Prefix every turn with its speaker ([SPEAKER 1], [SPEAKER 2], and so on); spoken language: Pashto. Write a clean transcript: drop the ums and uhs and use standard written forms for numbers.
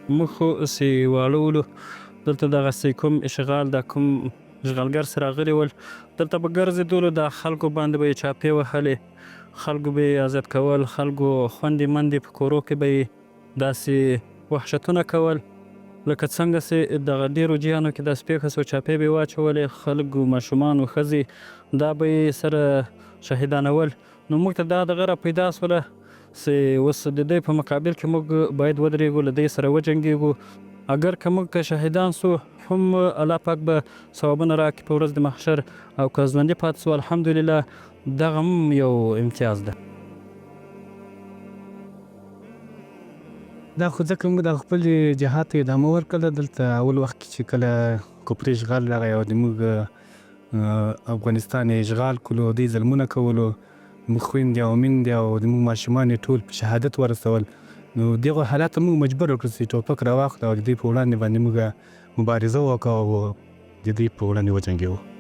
[SPEAKER 1] موږ خو هسې واړه ولو، دلته دغسې کوم اشغال دا کوم اشغالګر چې راغلي ول، دلته به ګرځېدلو، دا خلکو باندې به یې چاپې وهلې، خلکو به یې اذیت کول، خلکو خویندې میندې په کورو کې به یې داسې وحشتونه کول. لکه څنګه چې دغه ډېرو جیانو کې داسې پېښه شوه، چاپې به یې واچولې، خلکو ماشومان و ښځې دا به یې سره شهیدانول. نو موږ ته دا دغه را پیدا شوله چې اوس د دې په مقابل کې موږ باید ودرېږو، له دې سره وجنګېږو. اگر که موږ که شهیدان سو هم الله پاک به ثوابونه راکړي په ورځ د محشر، او که ژوندي پاتې سو الحمدلله دغه هم یو امتیاز ده.
[SPEAKER 2] دا خو ځکه موږ د خپل جهاد ته ادامه ورکړله. دلته اول وخت کې چې کله کفري اشغال راغی او د موږ افغانستان یې اشغال کړلو، دوی ظلمونه کولو، موږ خویندې او میندې او د موږ ماشومان یې ټول په شهادت ورسول. نو دغو حالاتو موږ مجبور کړل چې ټوپک راواخلو او د دوی په وړاندې باندې موږ مبارزه وکړو او د دوی په وړاندې وجنګېږو.